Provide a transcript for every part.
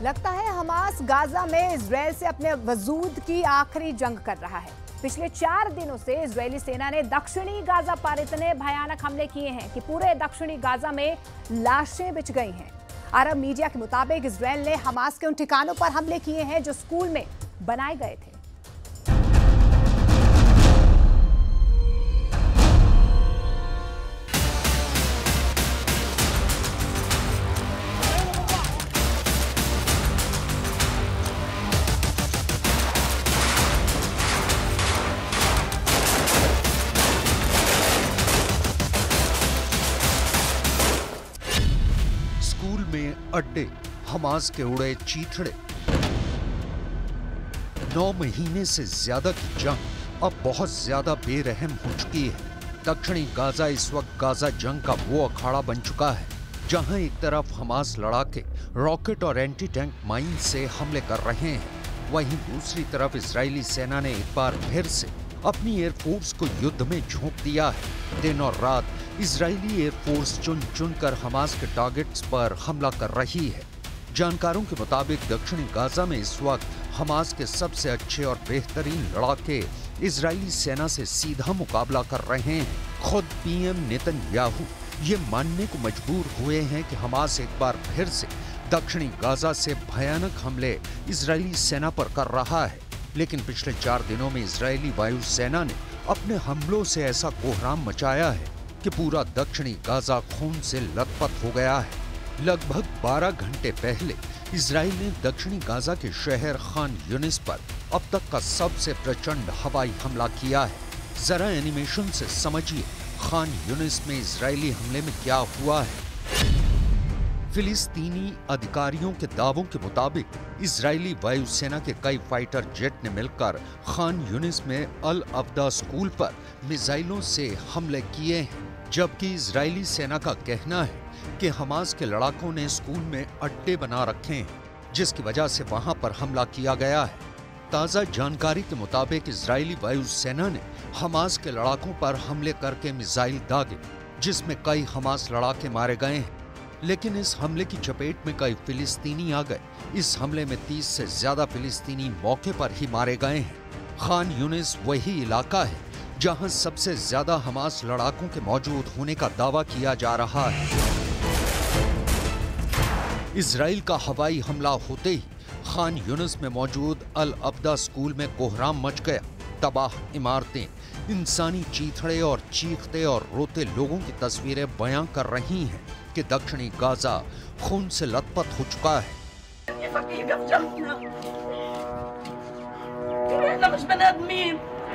लगता है Hamas Gaza में इजराइल से अपने वजूद की आखिरी जंग कर रहा है। पिछले 4 दिनों से इजरायली सेना ने दक्षिणी गाजा पर इतने भयानक हमले किए हैं कि पूरे दक्षिणी गाजा में लाशें बिछ गई हैं। अरब मीडिया के मुताबिक इजराइल ने हमास के उन ठिकानों पर हमले किए हैं जो स्कूल में बनाए गए थे। में अड्डे हमास के उड़े चीथड़े। 9 महीने से ज्यादा की जंग अब बहुत ज्यादा बेरहम हो चुकी है। दक्षिणी गाजा इस वक्त गाजा जंग का वो अखाड़ा बन चुका है जहां एक तरफ हमास लड़ाके रॉकेट और एंटी टैंक माइन से हमले कर रहे हैं, वहीं दूसरी तरफ इजरायली सेना ने एक बार फिर से अपनी एयरफोर्स को युद्ध में झोंक दिया है। दिन और रात इजरायली एयरफोर्स चुन चुनकर हमास के टारगेट्स पर हमला कर रही है। जानकारों के मुताबिक दक्षिणी गाजा में इस वक्त हमास के सबसे अच्छे और बेहतरीन लड़ाके इजरायली सेना से सीधा मुकाबला कर रहे हैं। खुद पीएम नेतन्याहू ये मानने को मजबूर हुए हैं कि हमास एक बार फिर से दक्षिणी गाजा से भयानक हमले इजरायली सेना पर कर रहा है, लेकिन पिछले 4 दिनों में इजरायली वायुसेना ने अपने हमलों से ऐसा कोहराम मचाया है कि पूरा दक्षिणी गाजा खून से लथपथ हो गया है। लगभग 12 घंटे पहले इजराइल ने दक्षिणी गाजा के शहर खान यूनिस पर अब तक का सबसे प्रचंड हवाई हमला किया है। जरा एनिमेशन से समझिए खान यूनिस में इजरायली हमले में क्या हुआ है। फिलिस्तीनी अधिकारियों के दावों के मुताबिक इजरायली वायुसेना के कई फाइटर जेट ने मिलकर खान यूनिस में अल अब्दा स्कूल पर मिसाइलों से हमले किए हैं, जबकि इजरायली सेना का कहना है कि हमास के लड़ाकों ने स्कूल में अड्डे बना रखे हैं, जिसकी वजह से वहां पर हमला किया गया है। ताजा जानकारी के मुताबिक इजरायली वायुसेना ने हमास के लड़ाकों पर हमले करके मिसाइल दागे, जिसमें कई हमास लड़ाके मारे गए हैं, लेकिन इस हमले की चपेट में कई फिलिस्तीनी आ गए। इस हमले में 30 से ज्यादा फिलिस्तीनी मौके पर ही मारे गए हैं। खान यूनिस वही इलाका है जहां सबसे ज्यादा हमास लड़ाकों के मौजूद होने का दावा किया जा रहा है। इजराइल का हवाई हमला होते ही खान यूनिस में मौजूद अल अब्दा स्कूल में कोहराम मच गया। तबाह इमारतें, इंसानी चीथड़े और चीखते और रोते लोगों की तस्वीरें बयां कर रही हैं कि दक्षिणी गाजा खून से लथपथ हो चुका है।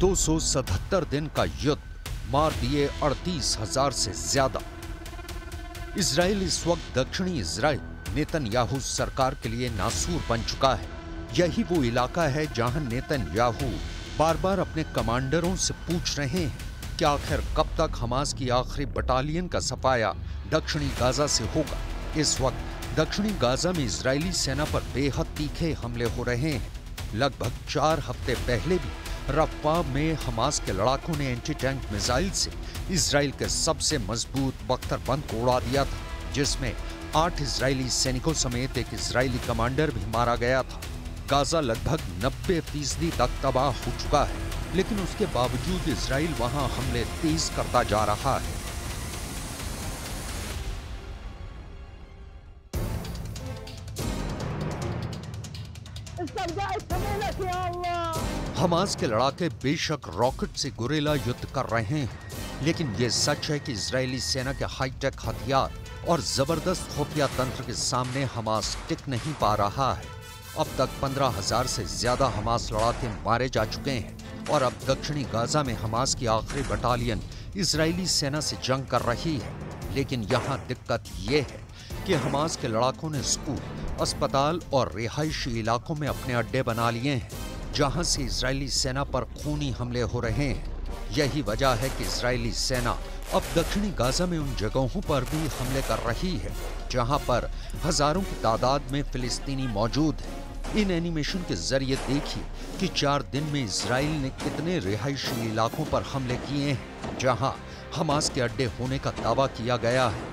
277 दिन का युद्ध, मार दिए 38,000 से ज्यादा। इजराइल इस वक्त दक्षिणी इजराइल नेतन्याहू सरकार के लिए नासूर बन चुका है। यही वो इलाका है जहां नेतन्याहू बार बार अपने कमांडरों से पूछ रहे हैं कि आखिर कब तक हमास की आखिरी बटालियन का सफाया दक्षिणी गाजा से होगा। इस वक्त दक्षिणी गाजा में इजरायली सेना पर बेहद तीखे हमले हो रहे हैं। लगभग 4 हफ्ते पहले भी रफ़ा में हमास के लड़ाकों ने एंटी टैंक मिसाइल से इजराइल के सबसे मजबूत बख्तरबंद को उड़ा दिया था, जिसमें 8 इजरायली सैनिकों समेत एक इजरायली कमांडर भी मारा गया था। गाजा लगभग 90% तक तबाह हो चुका है, लेकिन उसके बावजूद इजराइल वहां हमले तेज करता जा रहा है। हमास के लड़ाके बेशक रॉकेट से गुरेला युद्ध कर रहे हैं, लेकिन ये सच है कि इजरायली सेना के हाईटेक हथियार और जबरदस्त खुफिया तंत्र के सामने हमास टिक नहीं पा रहा है। अब तक 15,000 से ज्यादा हमास लड़ाके मारे जा चुके हैं और अब दक्षिणी गाजा में हमास की आखिरी बटालियन इजरायली सेना से जंग कर रही है। लेकिन यहाँ दिक्कत ये है कि हमास के लड़ाकों ने स्कूल, अस्पताल और रिहायशी इलाकों में अपने अड्डे बना लिए हैं, जहां से इजरायली सेना पर खूनी हमले हो रहे हैं। यही वजह है कि इजरायली सेना अब दक्षिणी गाजा में उन जगहों पर भी हमले कर रही है जहां पर हजारों की तादाद में फिलिस्तीनी मौजूद हैं। इन एनिमेशन के जरिए देखिए कि 4 दिन में इजराइल ने कितने रिहायशी इलाकों पर हमले किए हैं जहां हमास के अड्डे होने का दावा किया गया है।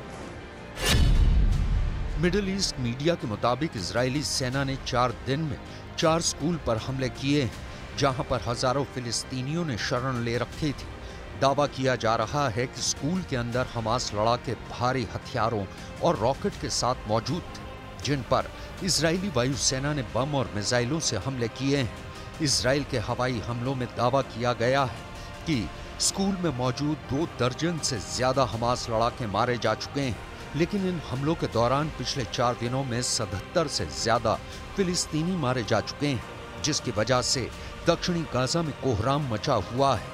मिडिल ईस्ट मीडिया के मुताबिक इजरायली सेना ने 4 दिन में 4 स्कूल पर हमले किए हैं जहां पर हजारों फिलिस्तीनियों ने शरण ले रखी थी। दावा किया जा रहा है कि स्कूल के अंदर हमास लड़ाके भारी हथियारों और रॉकेट के साथ मौजूद थे जिन पर इजरायली वायुसेना ने बम और मिसाइलों से हमले किए हैं। इजराइल के हवाई हमलों में दावा किया गया है कि स्कूल में मौजूद 2 दर्जन से ज्यादा हमास लड़ाके मारे जा चुके हैं, लेकिन इन हमलों के दौरान पिछले 4 दिनों में 77 से ज्यादा फिलिस्तीनी मारे जा चुके हैं, जिसकी वजह से दक्षिणी गाजा में कोहराम मचा हुआ है।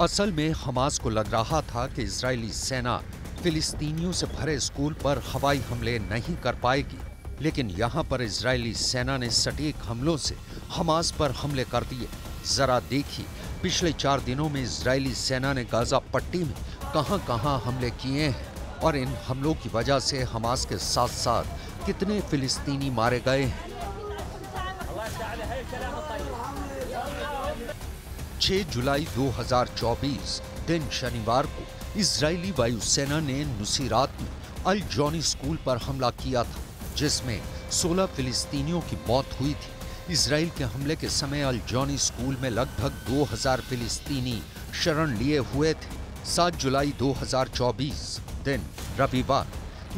असल में हमास को लग रहा था कि इजरायली सेना फिलिस्तीनियों से भरे स्कूल पर हवाई हमले नहीं कर पाएगी, लेकिन यहाँ पर इजरायली सेना ने सटीक हमलों से हमास पर हमले कर दिए। जरा देखिए पिछले 4 दिनों में इजरायली सेना ने गाजा पट्टी में कहां-कहां हमले किए हैं और इन हमलों की वजह से हमास के साथ साथ कितने फिलिस्तीनी मारे गए हैं। 6 जुलाई 2024 दिन शनिवार को इजरायली वायुसेना ने नुसीरात में अल जॉनी स्कूल पर हमला किया था, जिसमें 16 फिलिस्तीनियों की मौत हुई थी। इजराइल के हमले के समय अल जॉनी स्कूल में लगभग 2000 फिलिस्तीनी शरण लिए हुए थे। 7 जुलाई 2024 दिन रविवार,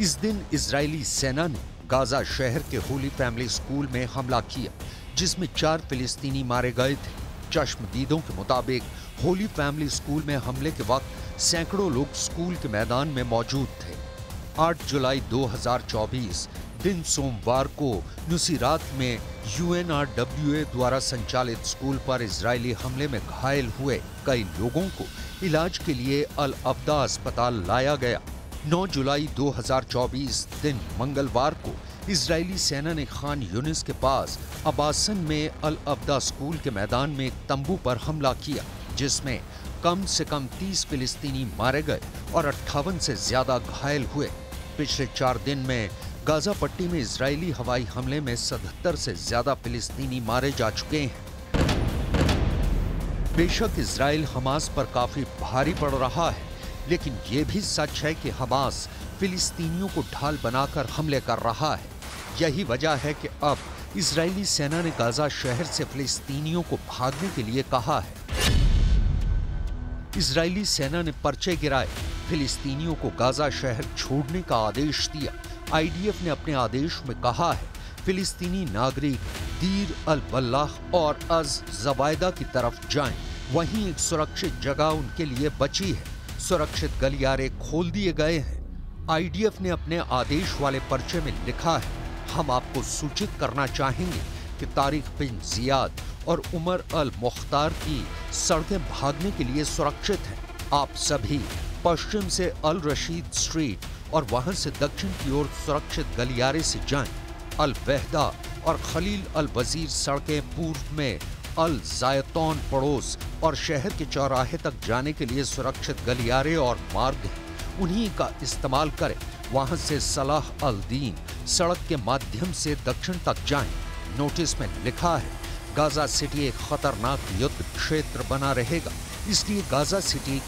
इस दिन इजरायली सेना ने गाजा शहर के होली फैमिली स्कूल में हमला किया, जिसमें 4 फिलिस्तीनी मारे गए थे। चश्मदीदों के मुताबिक होली फैमिली स्कूल में हमले के वक्त सैकड़ों लोग स्कूल के मैदान में मौजूद थे। 8 जुलाई 2024 दिन सोमवार को नुसीरात में UNRWA द्वारा संचालित स्कूल पर इजरायली हमले में घायल हुए कई लोगों को इलाज के लिए अल अब्दा अस्पताल लाया गया। 9 जुलाई 2024 दिन मंगलवार को इजरायली सेना ने खान यूनिस के पास अबासन में अल अब्दा स्कूल के मैदान में एक तंबू पर हमला किया, जिसमें कम से कम 30 फिलिस्तीनी मारे गए और 58 से ज्यादा घायल हुए। पिछले 4 दिन में गाजा पट्टी में इजरायली हवाई हमले में 77 से ज्यादा फिलिस्तीनी मारे जा चुके हैं। बेशक इजराइल हमास पर काफी भारी पड़ रहा है, लेकिन ये भी सच है कि हमास फिलिस्तीनियों को ढाल बनाकर हमले कर रहा है। यही वजह है कि अब इजरायली सेना ने गाजा शहर से फिलिस्तीनियों को भागने के लिए कहा है। इजरायली सेना ने पर्चे गिराए, फिलिस्तीनियों को गाजा शहर छोड़ने का आदेश दिया। IDF ने अपने आदेश में कहा है फिलिस्तीनी नागरिक दीर अल बल्लाह और अज जवायदा की तरफ जाएं। वहीं एक सुरक्षित जगह उनके लिए बची है। सुरक्षित गलियारे खोल दिए गए हैं। IDF ने अपने आदेश वाले पर्चे में लिखा है, हम आपको सूचित करना चाहेंगे कि तारिक बिन जियाद और उमर अल मुख्तार की सड़कें भागने के लिए सुरक्षित हैं। आप सभी पश्चिम से अल रशीद स्ट्रीट और वहां से दक्षिण की ओर सुरक्षित गलियारे से जाएं। अल वहदा और खलील अल वजीर सड़कें पूर्व में अल जायतौन पड़ोस और शहर के चौराहे तक जाने के लिए सुरक्षित गलियारे और मार्ग हैं, उन्हीं का इस्तेमाल करें। वहां से सलाह अल दीन सड़क के माध्यम से दक्षिण तक जाएं। नोटिस में लिखा है गाजा सिटी एक खतरनाक युद्ध क्षेत्र बना रहेगा, इसलिए गाजा सिटी